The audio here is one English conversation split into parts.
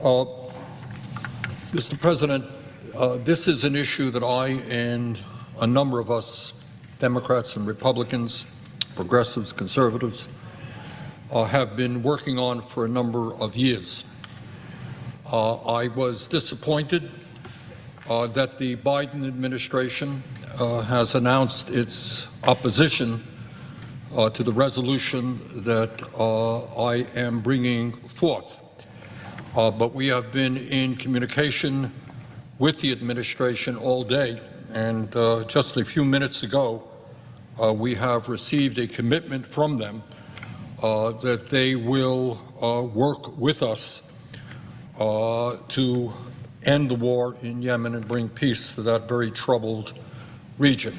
Mr. President, this is an issue that I and a number of us, Democrats and Republicans, progressives, conservatives, have been working on for a number of years. I was disappointed that the Biden administration has announced its opposition to the resolution that I am bringing forth. But we have been in communication with the administration all day, and just a few minutes ago, we have received a commitment from them that they will work with us to end the war in Yemen and bring peace to that very troubled region.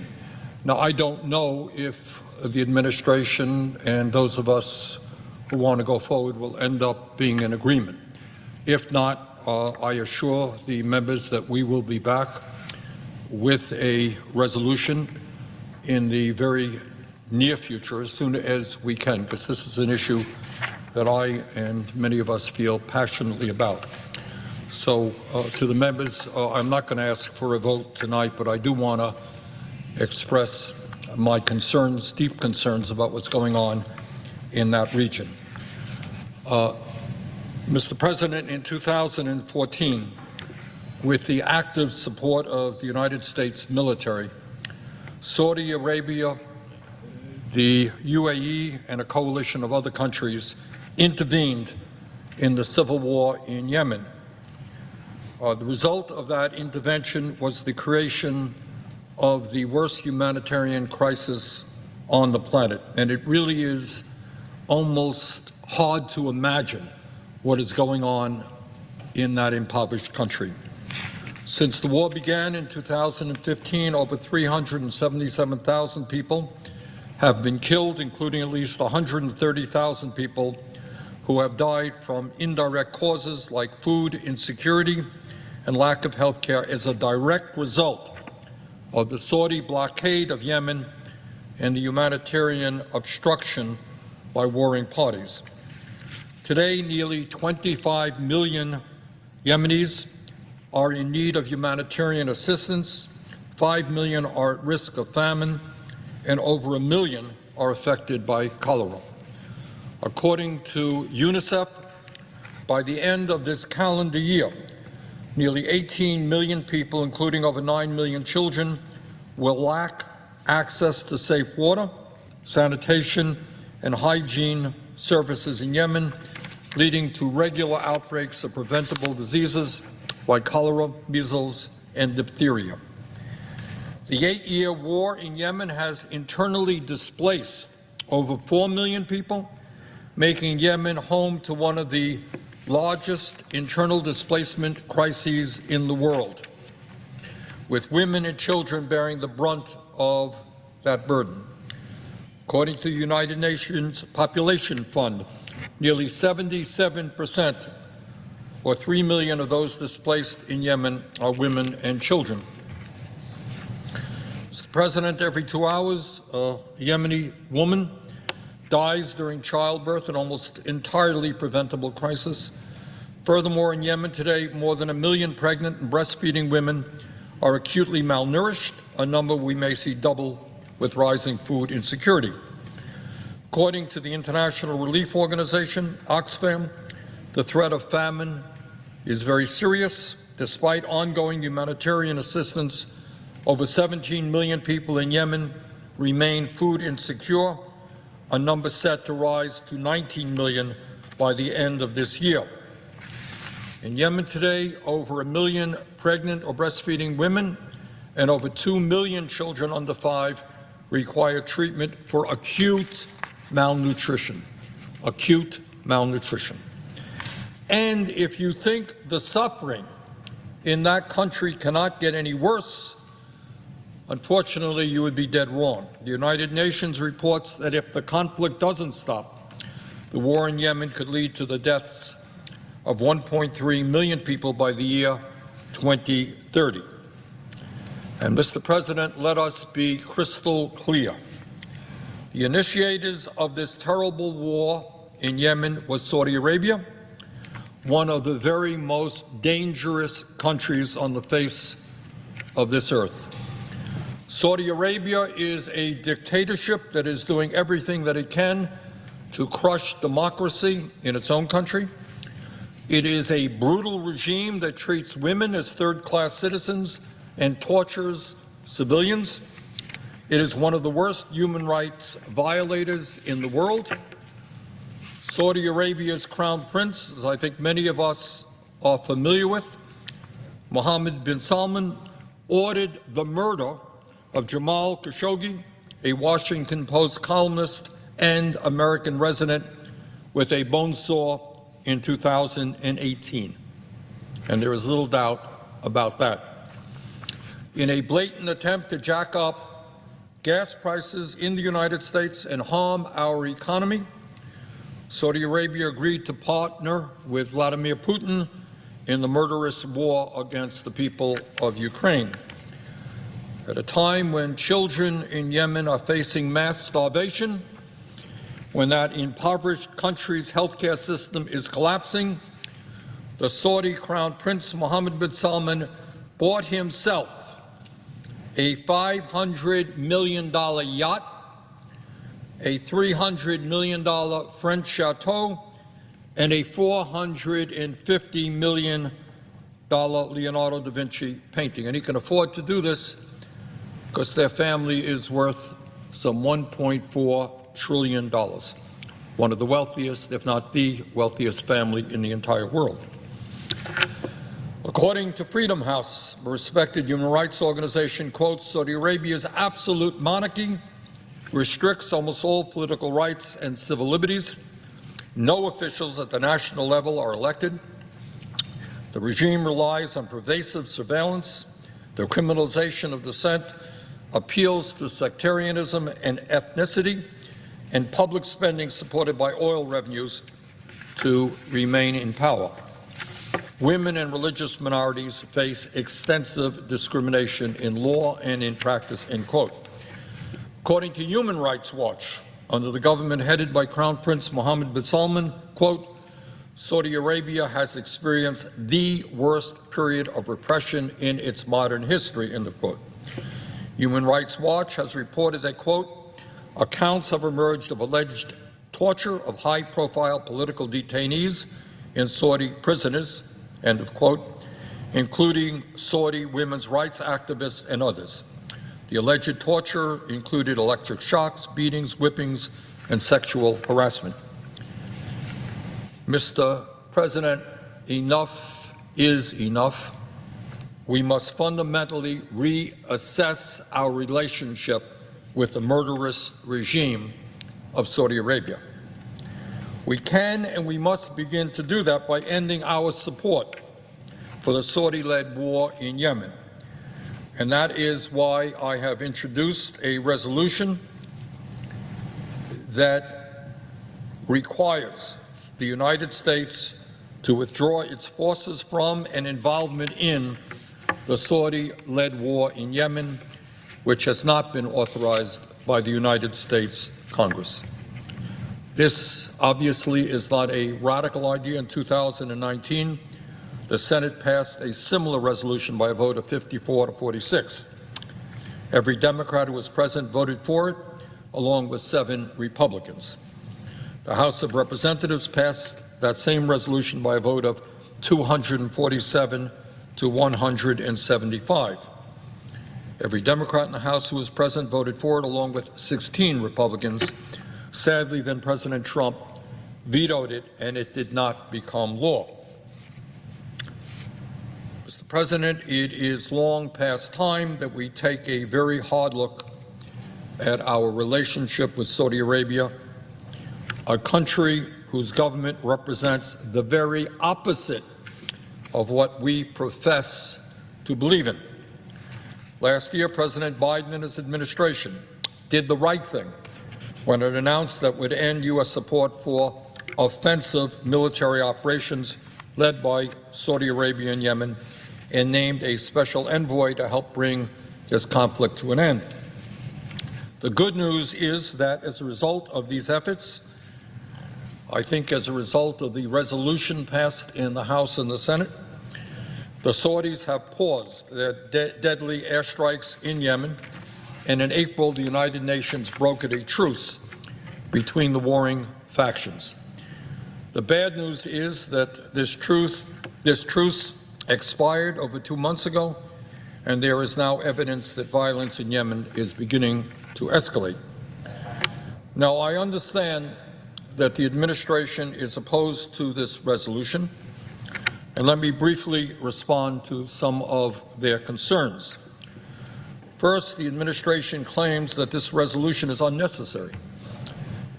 Now, I don't know if the administration and those of us who want to go forward will end up being in agreement. If not, I assure the members that we will be back with a resolution in the very near future, as soon as we can, because this is an issue that I and many of us feel passionately about. So to the members, I'm not going to ask for a vote tonight, but I do want to express my concerns, deep concerns about what's going on in that region. Mr. President, in 2014, with the active support of the United States military, Saudi Arabia, the UAE, and a coalition of other countries intervened in the civil war in Yemen. The result of that intervention was the creation of the worst humanitarian crisis on the planet, and it really is almost hard to imagine what is going on in that impoverished country. Since the war began in 2015, over 377,000 people have been killed, including at least 130,000 people who have died from indirect causes like food insecurity and lack of health care as a direct result of the Saudi blockade of Yemen and the humanitarian obstruction by warring parties. Today, nearly 25 million Yemenis are in need of humanitarian assistance, 5 million are at risk of famine, and over 1 million are affected by cholera. According to UNICEF, by the end of this calendar year, nearly 18 million people, including over 9 million children, will lack access to safe water, sanitation, and hygiene services in Yemen, leading to regular outbreaks of preventable diseases like cholera, measles, and diphtheria. The 8-year war in Yemen has internally displaced over 4 million people, making Yemen home to one of the largest internal displacement crises in the world, with women and children bearing the brunt of that burden. According to the United Nations Population Fund, nearly 77%, or 3 million of those displaced in Yemen, are women and children. Mr. President, every 2 hours, a Yemeni woman dies during childbirth, an almost entirely preventable crisis. Furthermore, in Yemen today, more than 1 million pregnant and breastfeeding women are acutely malnourished, a number we may see double with rising food insecurity. According to the International Relief Organization, Oxfam, the threat of famine is very serious. Despite ongoing humanitarian assistance, over 17 million people in Yemen remain food insecure, a number set to rise to 19 million by the end of this year. In Yemen today, over 1 million pregnant or breastfeeding women and over 2 million children under 5 require treatment for acute malnutrition. Acute malnutrition. And if you think the suffering in that country cannot get any worse, unfortunately, you would be dead wrong. The United Nations reports that if the conflict doesn't stop, the war in Yemen could lead to the deaths of 1.3 million people by the year 2030. And, Mr. President, let us be crystal clear. The initiators of this terrible war in Yemen was Saudi Arabia, one of the very most dangerous countries on the face of this earth. Saudi Arabia is a dictatorship that is doing everything that it can to crush democracy in its own country. It is a brutal regime that treats women as third-class citizens and tortures civilians. It is one of the worst human rights violators in the world. Saudi Arabia's Crown Prince, as I think many of us are familiar with, Mohammed bin Salman, ordered the murder of Jamal Khashoggi, a Washington Post columnist and American resident, with a bone saw in 2018. And there is little doubt about that. In a blatant attempt to jack up gas prices in the United States and harm our economy, Saudi Arabia agreed to partner with Vladimir Putin in the murderous war against the people of Ukraine. At a time when children in Yemen are facing mass starvation, when that impoverished country's healthcare system is collapsing, the Saudi Crown Prince Mohammed bin Salman bought himself a $500 million yacht, a $300 million French chateau, and a $450 million Leonardo da Vinci painting. And he can afford to do this because their family is worth some $1.4 trillion, one of the wealthiest, if not the wealthiest family in the entire world. According to Freedom House, a respected human rights organization, quotes, Saudi Arabia's absolute monarchy restricts almost all political rights and civil liberties. No officials at the national level are elected. The regime relies on pervasive surveillance. The criminalization of dissent appeals to sectarianism and ethnicity, and public spending supported by oil revenues to remain in power. Women and religious minorities face extensive discrimination in law and in practice, end quote. According to Human Rights Watch, under the government headed by Crown Prince Mohammed bin Salman, quote, Saudi Arabia has experienced the worst period of repression in its modern history, end of quote. Human Rights Watch has reported that, quote, accounts have emerged of alleged torture of high-profile political detainees in Saudi prisons, end of quote, including Saudi women's rights activists and others. The alleged torture included electric shocks, beatings, whippings, and sexual harassment. Mr. President, enough is enough. We must fundamentally reassess our relationship with the murderous regime of Saudi Arabia. We can and we must begin to do that by ending our support for the Saudi-led war in Yemen. And that is why I have introduced a resolution that requires the United States to withdraw its forces from and involvement in the Saudi-led war in Yemen, which has not been authorized by the United States Congress. This obviously is not a radical idea. In 2019, the Senate passed a similar resolution by a vote of 54 to 46. Every Democrat who was present voted for it, along with 7 Republicans. The House of Representatives passed that same resolution by a vote of 247 to 175. Every Democrat in the House who was present voted for it, along with 16 Republicans. Sadly, then President Trump vetoed it, and it did not become law. Mr. President, it is long past time that we take a very hard look at our relationship with Saudi Arabia, a country whose government represents the very opposite of what we profess to believe in. Last year, President Biden and his administration did the right thing when it announced that it would end U.S. support for offensive military operations led by Saudi Arabia and Yemen, and named a special envoy to help bring this conflict to an end. The good news is that as a result of these efforts, I think as a result of the resolution passed in the House and the Senate, the Saudis have paused their deadly airstrikes in Yemen, and in April, the United Nations brokered a truce between the warring factions. The bad news is that this truce expired over 2 months ago, and there is now evidence that violence in Yemen is beginning to escalate. Now, I understand that the administration is opposed to this resolution, and let me briefly respond to some of their concerns. First, the administration claims that this resolution is unnecessary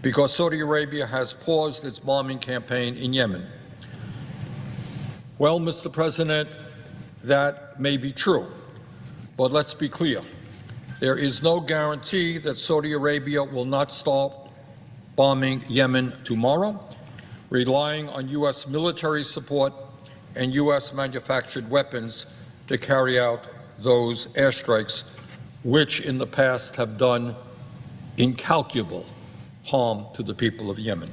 because Saudi Arabia has paused its bombing campaign in Yemen. Well, Mr. President, that may be true, but let's be clear. There is no guarantee that Saudi Arabia will not stop bombing Yemen tomorrow, relying on U.S. military support and U.S. manufactured weapons to carry out those airstrikes, which in the past have done incalculable harm to the people of Yemen.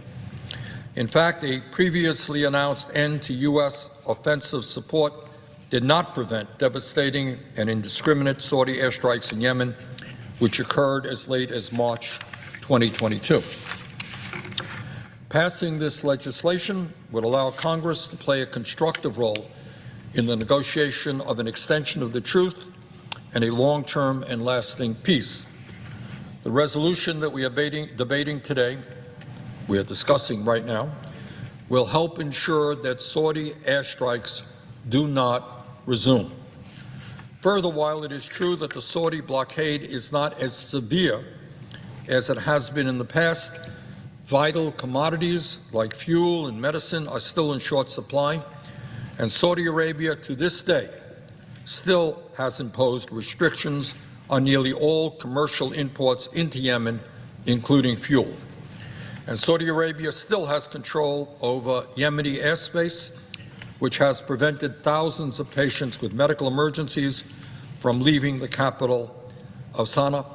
In fact, a previously announced end to U.S. offensive support did not prevent devastating and indiscriminate Saudi airstrikes in Yemen, which occurred as late as March 2022. Passing this legislation would allow Congress to play a constructive role in the negotiation of an extension of the truce and a long-term and lasting peace. The resolution that we are debating today, we are discussing right now, will help ensure that Saudi airstrikes do not resume. Further, while it is true that the Saudi blockade is not as severe as it has been in the past, vital commodities like fuel and medicine are still in short supply, and Saudi Arabia to this day still has imposed restrictions on nearly all commercial imports into Yemen, including fuel. And Saudi Arabia still has control over Yemeni airspace, which has prevented thousands of patients with medical emergencies from leaving the capital of Sana'a,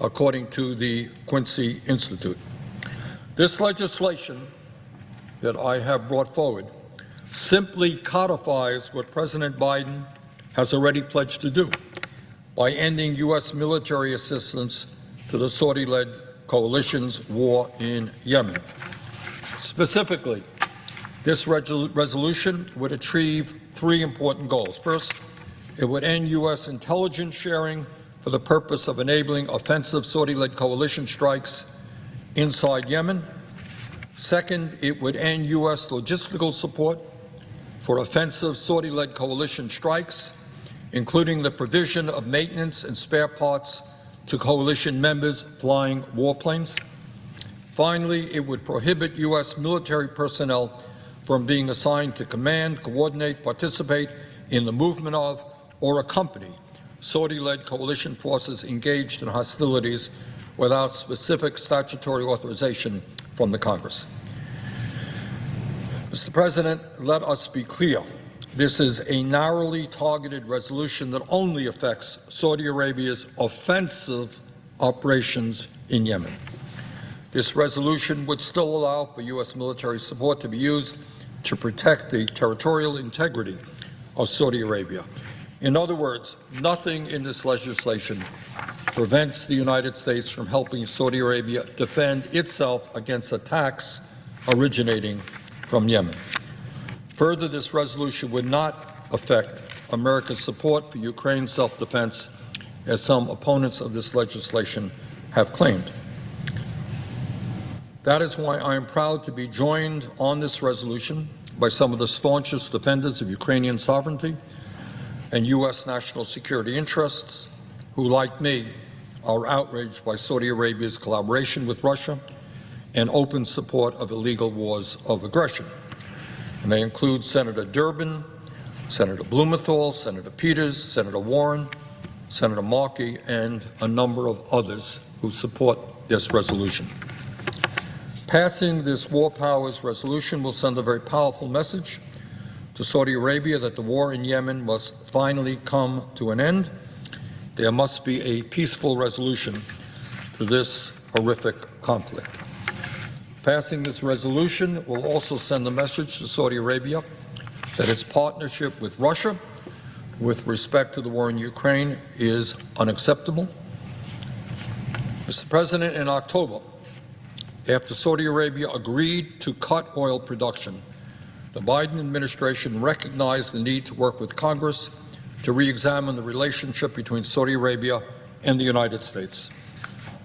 according to the Quincy Institute. This legislation that I have brought forward simply codifies what President Biden has already pledged to do by ending U.S. military assistance to the Saudi-led coalition's war in Yemen. Specifically, this resolution would achieve three important goals. First, it would end U.S. intelligence sharing for the purpose of enabling offensive Saudi-led coalition strikes inside Yemen. Second, it would end U.S. logistical support for offensive Saudi-led coalition strikes, including the provision of maintenance and spare parts to coalition members flying warplanes. Finally, it would prohibit U.S. military personnel from being assigned to command, coordinate, participate in the movement of, or accompany Saudi-led coalition forces engaged in hostilities without specific statutory authorization from the Congress. Mr. President, let us be clear. This is a narrowly targeted resolution that only affects Saudi Arabia's offensive operations in Yemen. This resolution would still allow for U.S. military support to be used to protect the territorial integrity of Saudi Arabia. In other words, nothing in this legislation prevents the United States from helping Saudi Arabia defend itself against attacks originating from Yemen. Further, this resolution would not affect America's support for Ukraine's self-defense, as some opponents of this legislation have claimed. That is why I am proud to be joined on this resolution by some of the staunchest defenders of Ukrainian sovereignty and U.S. national security interests who, like me, are outraged by Saudi Arabia's collaboration with Russia and open support of illegal wars of aggression. And they include Senator Durbin, Senator Blumenthal, Senator Peters, Senator Warren, Senator Markey, and a number of others who support this resolution. Passing this War Powers resolution will send a very powerful message to Saudi Arabia that the war in Yemen must finally come to an end. There must be a peaceful resolution to this horrific conflict. Passing this resolution will also send a message to Saudi Arabia that its partnership with Russia with respect to the war in Ukraine is unacceptable. Mr. President, in October, after Saudi Arabia agreed to cut oil production, the Biden administration recognized the need to work with Congress to re-examine the relationship between Saudi Arabia and the United States.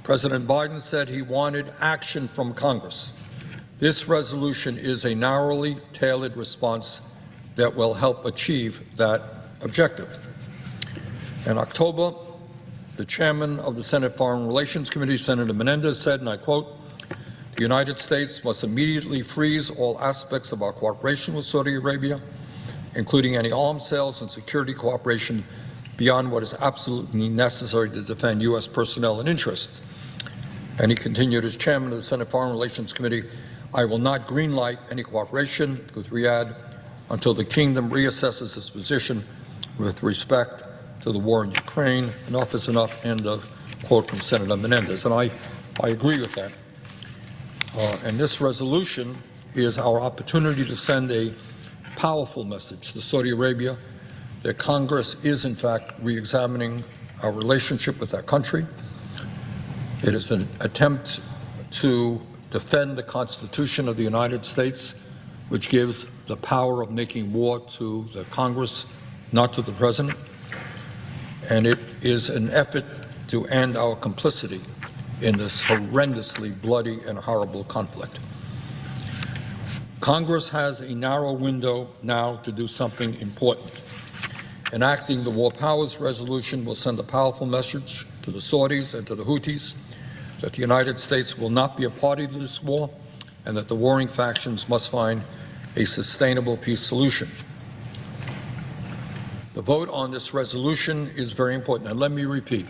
President Biden said he wanted action from Congress. This resolution is a narrowly tailored response that will help achieve that objective. In October, the chairman of the Senate Foreign Relations Committee, Senator Menendez, said, and I quote, "The United States must immediately freeze all aspects of our cooperation with Saudi Arabia, including any arms sales and security cooperation beyond what is absolutely necessary to defend U.S. personnel and interests." And he continued, as chairman of the Senate Foreign Relations Committee, "I will not greenlight any cooperation with Riyadh until the kingdom reassesses its position with respect to the war in Ukraine." Enough is enough, end of quote from Senator Menendez. And I agree with that. And this resolution is our opportunity to send a powerful message to Saudi Arabia that Congress is, in fact, re-examining our relationship with that country. It is an attempt to defend the Constitution of the United States, which gives the power of making war to the Congress, not to the President. And it is an effort to end our complicity in this horrendously bloody and horrible conflict. Congress has a narrow window now to do something important. Enacting the War Powers Resolution will send a powerful message to the Saudis and to the Houthis that the United States will not be a party to this war and that the warring factions must find a sustainable peace solution. The vote on this resolution is very important. And let me repeat,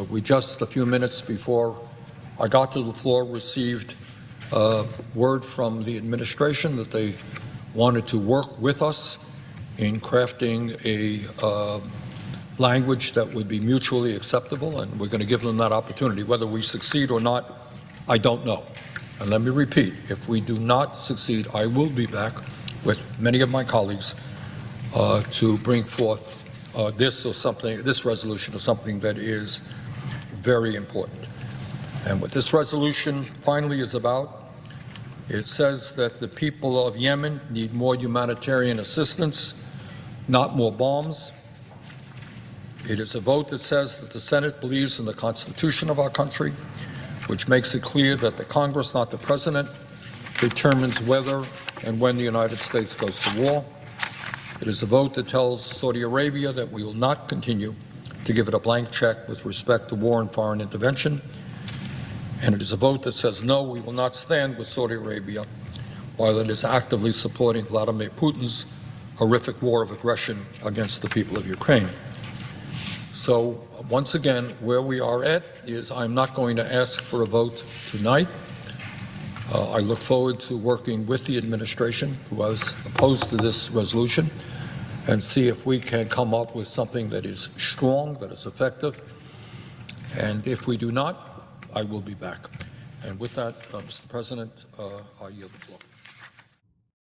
we just a few minutes before I got to the floor received word from the administration that they wanted to work with us in crafting a language that would be mutually acceptable, and we're going to give them that opportunity. Whether we succeed or not, I don't know. And let me repeat, if we do not succeed, I will be back with many of my colleagues to bring forth this resolution or something that is very important. And what this resolution finally is about, it says that the people of Yemen need more humanitarian assistance, not more bombs. It is a vote that says that the Senate believes in the Constitution of our country, which makes it clear that the Congress, not the President, determines whether and when the United States goes to war. It is a vote that tells Saudi Arabia that we will not continue to give it a blank check with respect to war and foreign intervention. And it is a vote that says, no, we will not stand with Saudi Arabia while it is actively supporting Vladimir Putin's horrific war of aggression against the people of Ukraine. So once again, where we are at is I'm not going to ask for a vote tonight. I look forward to working with the administration who was opposed to this resolution and see if we can come up with something that is strong, that is effective. And if we do not, I will be back. And with that, Mr. President, I yield the floor.